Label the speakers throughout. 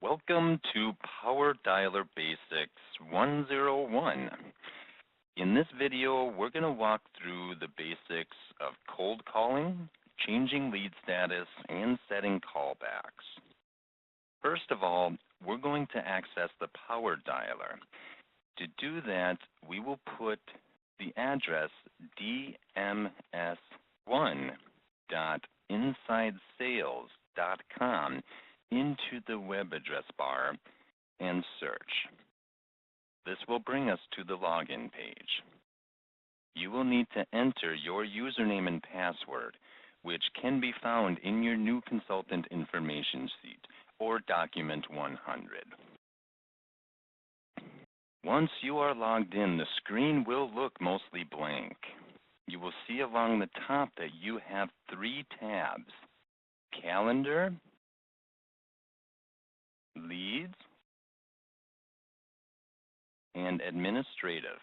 Speaker 1: Welcome to PowerDialer Basics 101. In this video, we're going to walk through the basics of cold calling, changing lead status, and setting callbacks. First of all, we're going to access the PowerDialer. To do that, we will put the address dms1.insidesales.com into the web address bar and search. This will bring us to the login page. You will need to enter your username and password, which can be found in your new consultant information sheet or document 100. Once you are logged in, the screen will look mostly blank. You will see along the top that you have 3 tabs: Calendar, Leads, and Administrative.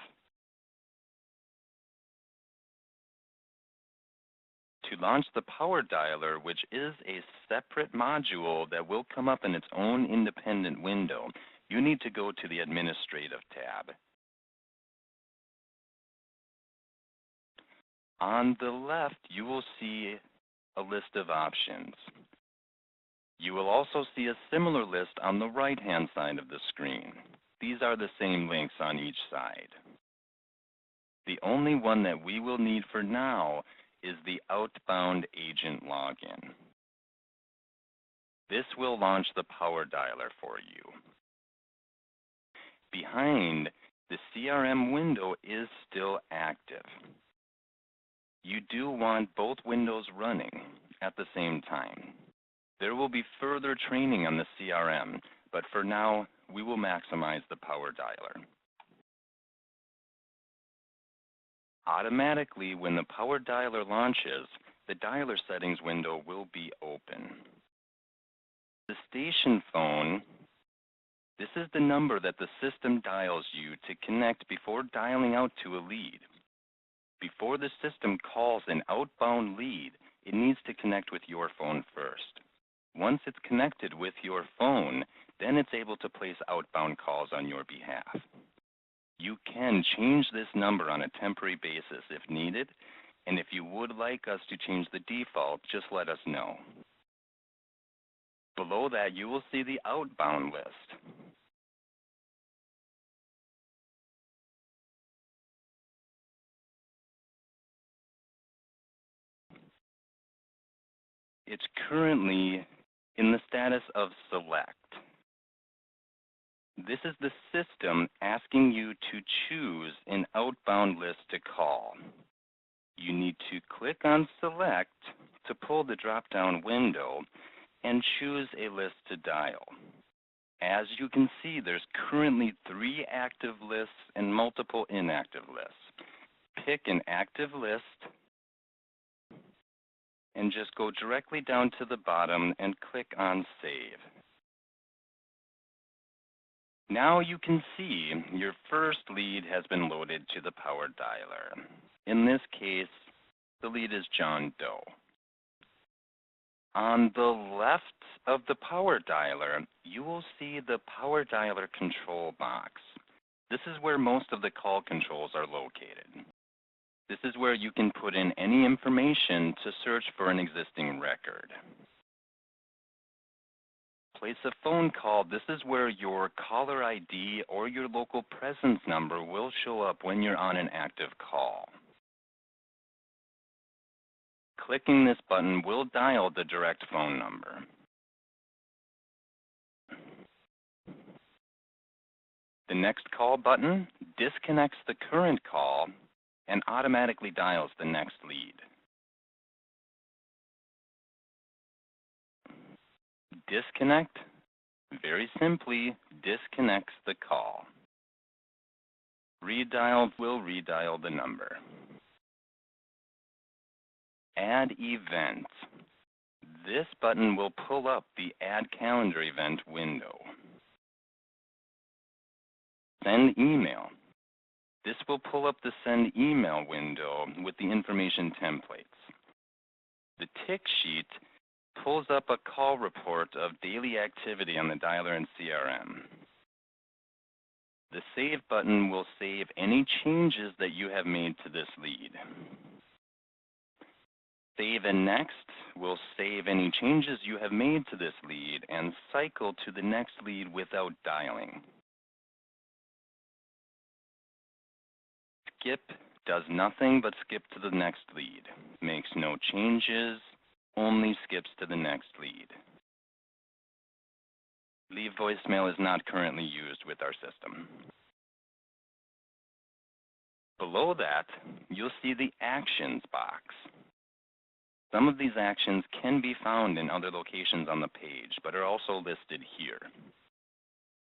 Speaker 1: To launch the PowerDialer, which is a separate module that will come up in its own independent window, you need to go to the Administrative tab. On the left, you will see a list of options. You will also see a similar list on the right-hand side of the screen. These are the same links on each side. The only one that we will need for now is the outbound agent login. This will launch the PowerDialer for you. Behind, the CRM window is still active. You do want both windows running at the same time. There will be further training on the CRM, but for now, we will maximize the PowerDialer. Automatically, when the PowerDialer launches, the dialer settings window will be open. The station phone, this is the number that the system dials you to connect before dialing out to a lead. Before the system calls an outbound lead, it needs to connect with your phone first. Once it's connected with your phone, then it's able to place outbound calls on your behalf. You can change this number on a temporary basis if needed, and if you would like us to change the default, just let us know. Below that, you will see the outbound list. It's currently in the status of select. This is the system asking you to choose an outbound list to call. You need to click on select to pull the drop-down window and choose a list to dial. As you can see, there's currently 3 active lists and multiple inactive lists. Pick an active list and just go directly down to the bottom and click on Save. Now you can see your first lead has been loaded to the PowerDialer. In this case, the lead is John Doe. On the left of the PowerDialer, you will see the PowerDialer control box. This is where most of the call controls are located. This is where you can put in any information to search for an existing record. Place a phone call. This is where your caller ID or your local presence number will show up when you're on an active call. Clicking this button will dial the direct phone number. The next call button disconnects the current call and automatically dials the next lead. Disconnect, very simply, disconnects the call. Redial will redial the number. Add event. This button will pull up the Add Calendar Event window. Send email. This will pull up the Send Email window with the information templates. The tick sheet pulls up a call report of daily activity on the dialer and CRM. The Save button will save any changes that you have made to this lead. Save and Next will save any changes you have made to this lead and cycle to the next lead without dialing. Skip does nothing but skip to the next lead. Makes no changes, only skips to the next lead. Leave voicemail is not currently used with our system. Below that, you'll see the Actions box. Some of these actions can be found in other locations on the page, but are also listed here.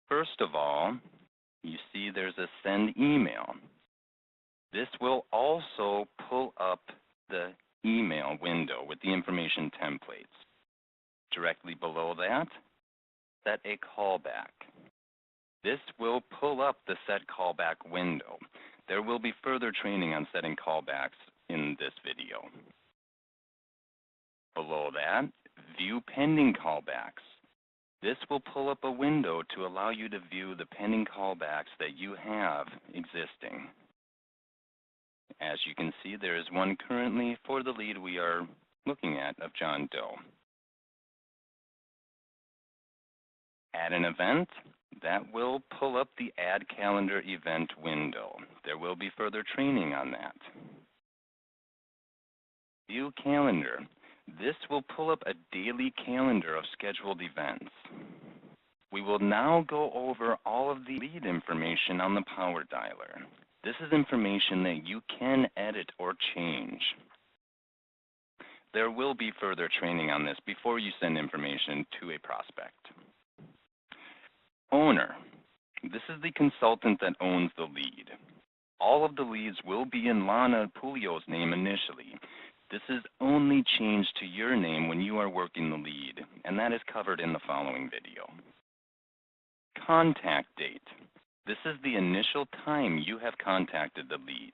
Speaker 1: First of all, you see there's a Send Email. This will also pull up the email window with the information templates. Directly below that, set a callback. This will pull up the Set Callback window. There will be further training on setting callbacks in this video. Below that, View Pending Callbacks. This will pull up a window to allow you to view the pending callbacks that you have existing. As you can see, there is one currently for the lead we are looking at of John Doe. Add an event. That will pull up the Add Calendar event window. There will be further training on that. View Calendar. This will pull up a daily calendar of scheduled events. We will now go over all of the lead information on the PowerDialer. This is information that you can edit or change. There will be further training on this before you send information to a prospect. Owner. This is the consultant that owns the lead. All of the leads will be in Lana Pulio's name initially. This is only changed to your name when you are working the lead, and that is covered in the following video. Contact date. This is the initial time you have contacted the lead.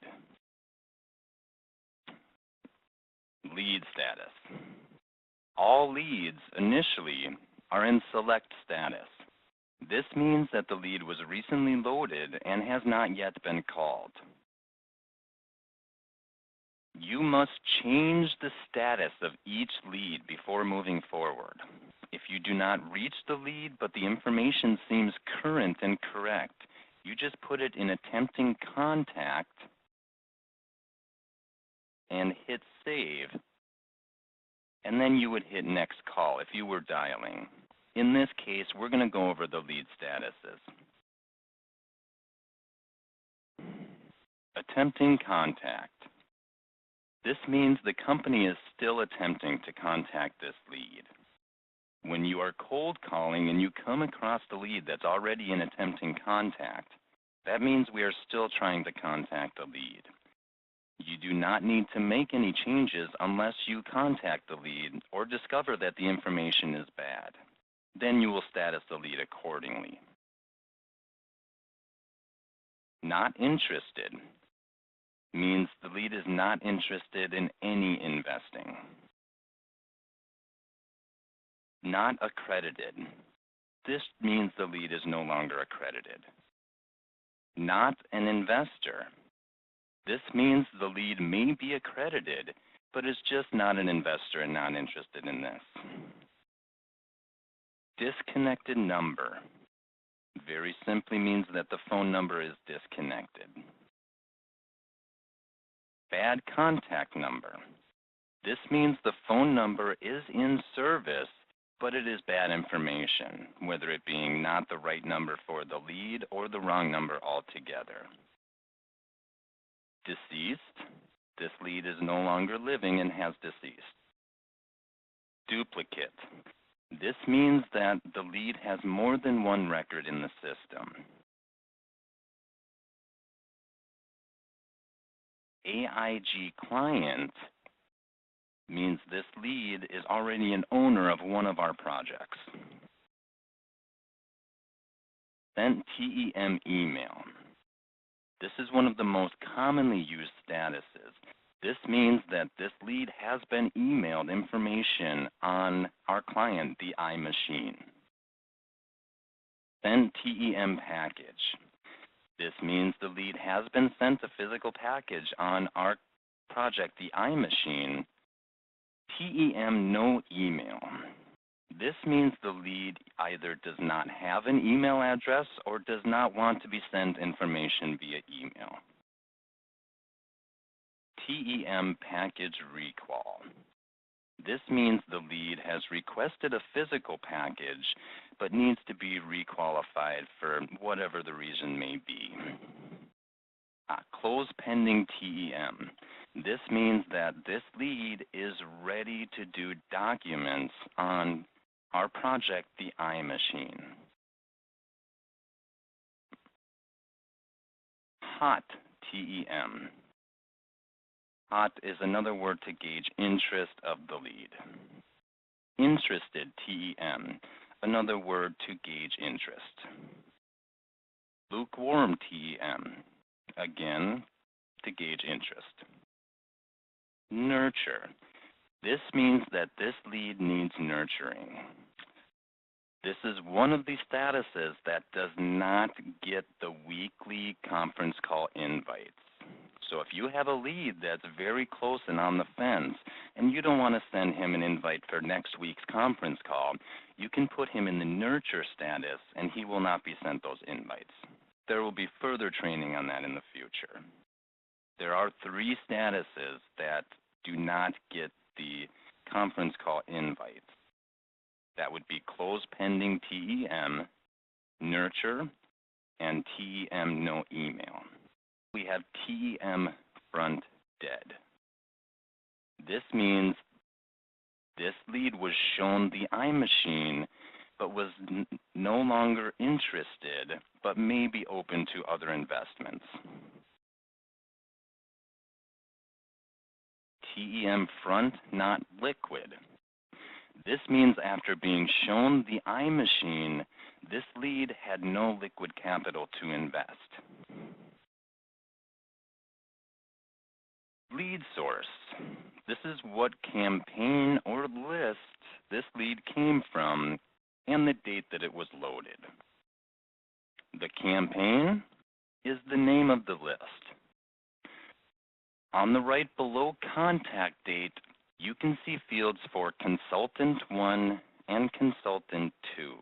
Speaker 1: Lead status. All leads initially are in select status. This means that the lead was recently loaded and has not yet been called. You must change the status of each lead before moving forward. If you do not reach the lead but the information seems current and correct, you just put it in attempting contact and hit save, and then you would hit next call if you were dialing. In this case, we're going to go over the lead statuses. Attempting contact. This means the company is still attempting to contact this lead. When you are cold calling and you come across the lead that's already in attempting contact, that means we are still trying to contact the lead. You do not need to make any changes unless you contact the lead or discover that the information is bad. Then you will status the lead accordingly. Not interested means the lead is not interested in any investing. Not accredited. This means the lead is no longer accredited. Not an investor. This means the lead may be accredited, but is just not an investor and not interested in this. Disconnected number. Very simply means that the phone number is disconnected. Bad contact number. This means the phone number is in service, but it is bad information, whether it being not the right number for the lead or the wrong number altogether. Deceased. This lead is no longer living and has deceased. Duplicate. This means that the lead has more than one record in the system. AIG client means this lead is already an owner of one of our projects. Sent TEM email. This is one of the most commonly used statuses. This means that this lead has been emailed information on our client, the iMachine. Send TEM package. This means the lead has been sent a physical package on our project, the iMachine. TEM no email. This means the lead either does not have an email address or does not want to be sent information via email. TEM package recall. This means the lead has requested a physical package but needs to be requalified for whatever the reason may be. Close pending TEM. This means that this lead is ready to do documents on our project, the iMachine. Hot TEM. Hot is another word to gauge interest of the lead. Interested TEM, another word to gauge interest. Lukewarm TEM, again, to gauge interest. Nurture. This means that this lead needs nurturing. This is one of the statuses that does not get the weekly conference call invites. So if you have a lead that's very close and on the fence, and you don't want to send him an invite for next week's conference call, you can put him in the nurture status, and he will not be sent those invites. There will be further training on that in the future. There are 3 statuses that do not get the conference call invites. That would be close pending TEM, nurture, and TEM no email. We have TEM front dead. This means this lead was shown the iMachine but was no longer interested but may be open to other investments. TEM front not liquid. This means after being shown the iMachine, this lead had no liquid capital to invest. Lead source. This is what campaign or list this lead came from and the date that it was loaded. The campaign is the name of the list. On the right below contact date, you can see fields for Consultant 1 and Consultant 2.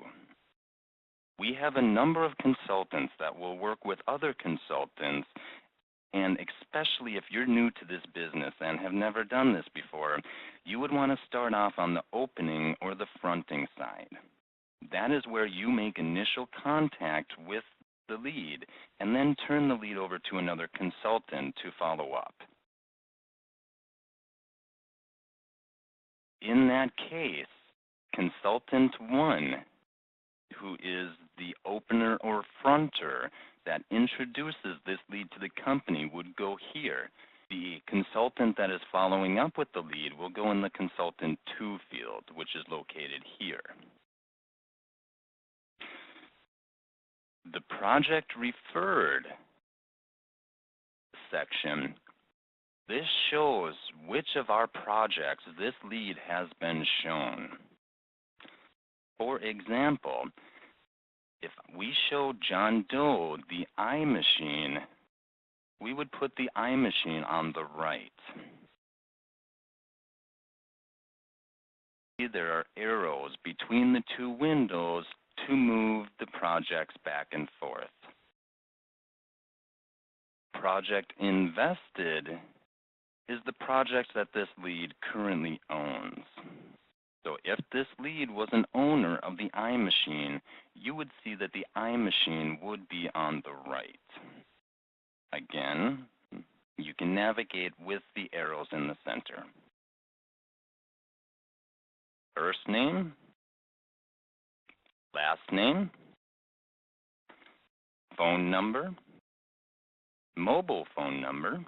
Speaker 1: We have a number of consultants that will work with other consultants, and especially if you're new to this business and have never done this before, you would want to start off on the opening or the fronting side. That is where you make initial contact with the lead and then turn the lead over to another consultant to follow up. In that case, Consultant 1, who is the opener or fronter that introduces this lead to the company, would go here. The consultant that is following up with the lead will go in the Consultant 2 field, which is located here. The project referred section, this shows which of our projects this lead has been shown. For example, if we show John Doe the iMachine, we would put the iMachine on the right. There are arrows between the 2 windows to move the projects back and forth. Project invested is the project that this lead currently owns. So if this lead was an owner of the iMachine, you would see that the iMachine would be on the right. Again, you can navigate with the arrows in the center. First name, last name, phone number, mobile phone number,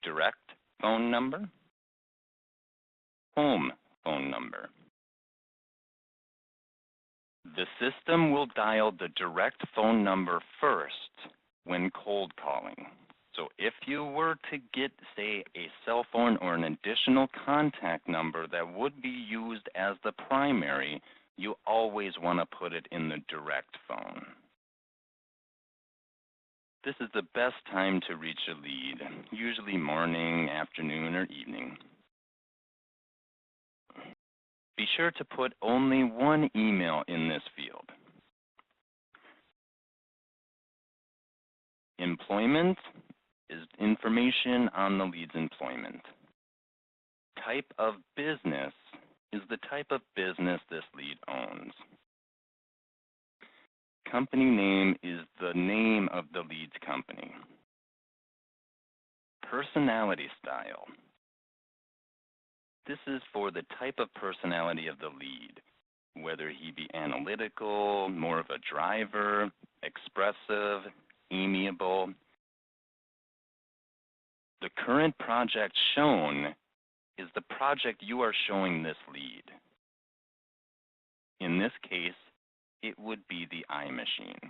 Speaker 1: direct phone number, home phone number. The system will dial the direct phone number first when cold calling. So if you were to get, say, a cell phone or an additional contact number that would be used as the primary, you always want to put it in the direct phone. This is the best time to reach a lead, usually morning, afternoon, or evening. Be sure to put only one email in this field. Employment is information on the lead's employment. Type of business is the type of business this lead owns. Company name is the name of the lead's company. Personality style. This is for the type of personality of the lead, whether he be analytical, more of a driver, expressive, amiable. The current project shown is the project you are showing this lead. In this case, it would be the iMachine.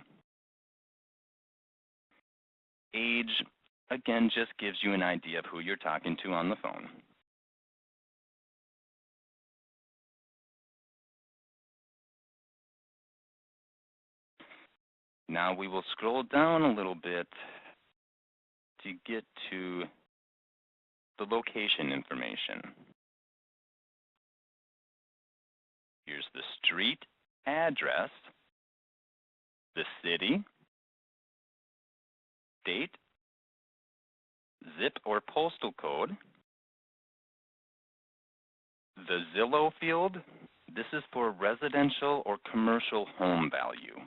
Speaker 1: Age, again, just gives you an idea of who you're talking to on the phone. Now we will scroll down a little bit to get to the location information. Here's the street address, the city, date, zip or postal code, the Zillow field. This is for residential or commercial home value.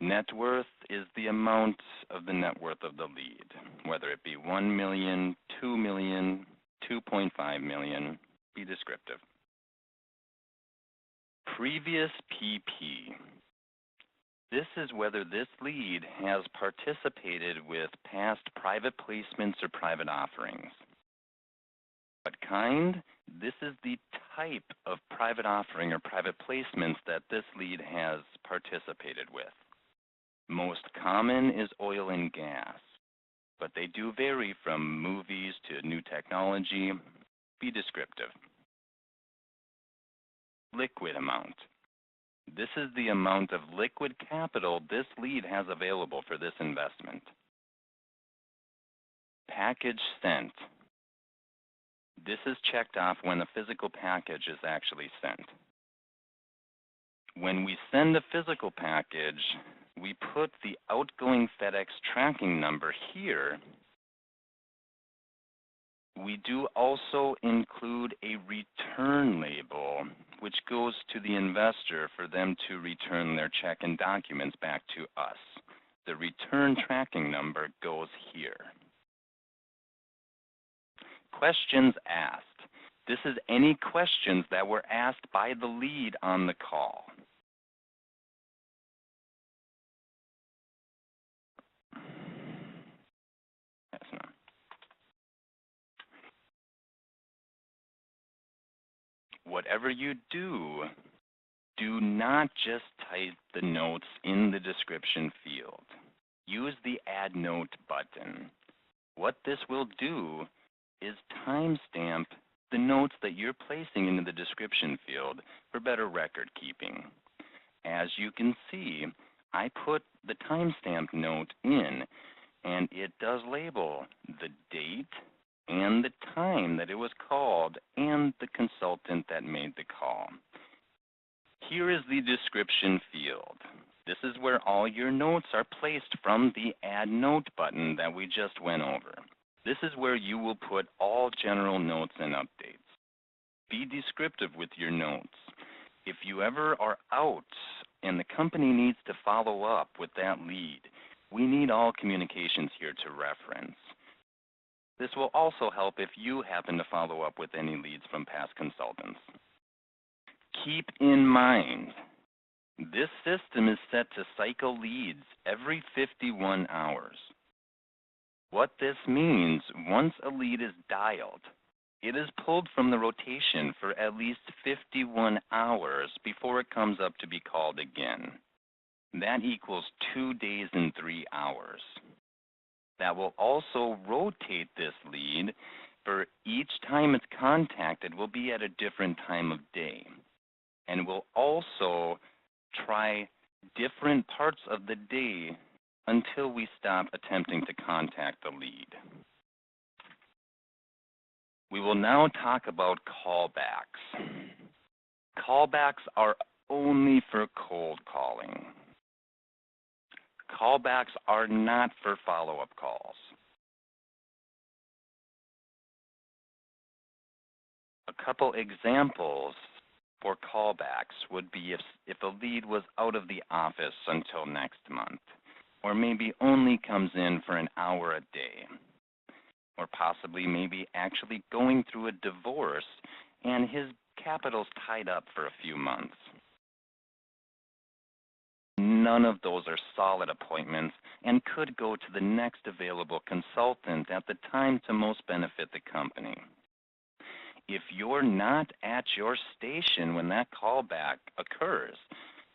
Speaker 1: Net worth is the amount of the net worth of the lead, whether it be 1 million, 2 million, 2.5 million, be descriptive. Previous PP. This is whether this lead has participated with past private placements or private offerings. What kind? This is the type of private offering or private placements that this lead has participated with. Most common is oil and gas, but they do vary from movies to new technology. Be descriptive. Liquid amount. This is the amount of liquid capital this lead has available for this investment. Package sent. This is checked off when a physical package is actually sent. When we send a physical package, we put the outgoing FedEx tracking number here. We do also include a return label, which goes to the investor for them to return their check and documents back to us. The return tracking number goes here. Questions asked. This is any questions that were asked by the lead on the call. Whatever you do, do not just type the notes in the description field. Use the Add Note button. What this will do is timestamp the notes that you're placing into the description field for better record keeping. As you can see, I put the timestamp note in, and it does label the date and the time that it was called and the consultant that made the call. Here is the description field. This is where all your notes are placed from the Add Note button that we just went over. This is where you will put all general notes and updates. Be descriptive with your notes. If you ever are out and the company needs to follow up with that lead, we need all communications here to reference. This will also help if you happen to follow up with any leads from past consultants. Keep in mind, this system is set to cycle leads every 51 hours. What this means, once a lead is dialed, it is pulled from the rotation for at least 51 hours before it comes up to be called again. That equals 2 days and 3 hours. That will also rotate this lead for each time it's contacted will be at a different time of day. And we'll also try different parts of the day until we stop attempting to contact the lead. We will now talk about callbacks. Callbacks are only for cold calling. Callbacks are not for follow-up calls. A couple examples for callbacks would be if a lead was out of the office until next month, or maybe only comes in for an hour a day, or possibly maybe actually going through a divorce and his capital's tied up for a few months. None of those are solid appointments and could go to the next available consultant at the time to most benefit the company. If you're not at your station when that callback occurs,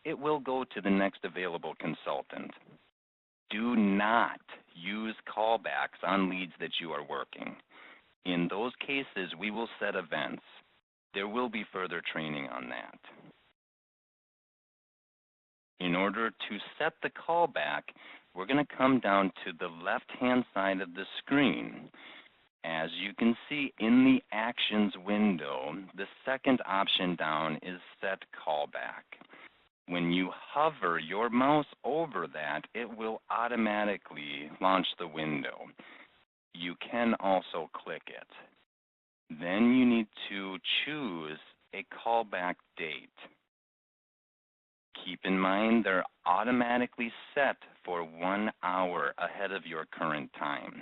Speaker 1: it will go to the next available consultant. Do not use callbacks on leads that you are working. In those cases, we will set events. There will be further training on that. In order to set the callback, we're going to come down to the left-hand side of the screen. As you can see in the Actions window, the second option down is Set Callback. When you hover your mouse over that, it will automatically launch the window. You can also click it. Then you need to choose a callback date. Keep in mind they're automatically set for 1 hour ahead of your current time.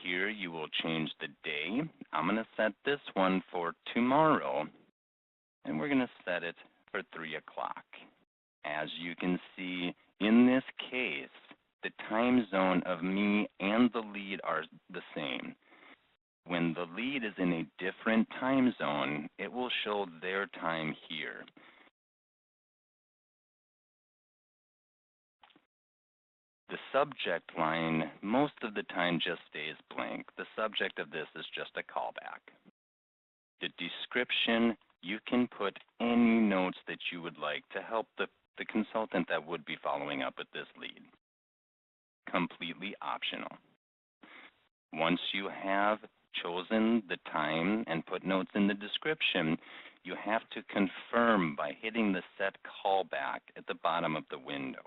Speaker 1: Here you will change the day. I'm going to set this one for tomorrow, and we're going to set it for 3 o'clock. As you can see, in this case, the time zone of me and the lead are the same. When the lead is in a different time zone, it will show their time here. The subject line most of the time just stays blank. The subject of this is just a callback. The description, you can put any notes that you would like to help the consultant that would be following up with this lead. Completely optional. Once you have chosen the time and put notes in the description, you have to confirm by hitting the Set Callback at the bottom of the window.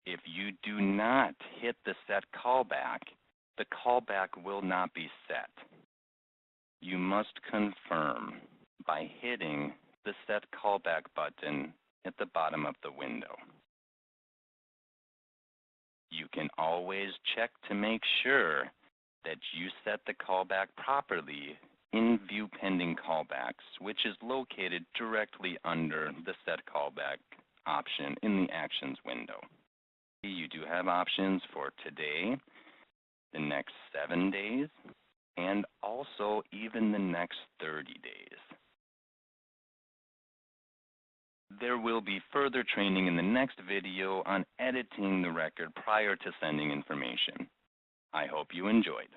Speaker 1: If you do not hit the Set Callback, the callback will not be set. You must confirm by hitting the Set Callback button at the bottom of the window. You can always check to make sure that you set the callback properly in View Pending Callbacks, which is located directly under the Set Callback option in the Actions window. You do have options for today, the next 7 days, and also even the next 30 days. There will be further training in the next video on editing the record prior to sending information. I hope you enjoyed.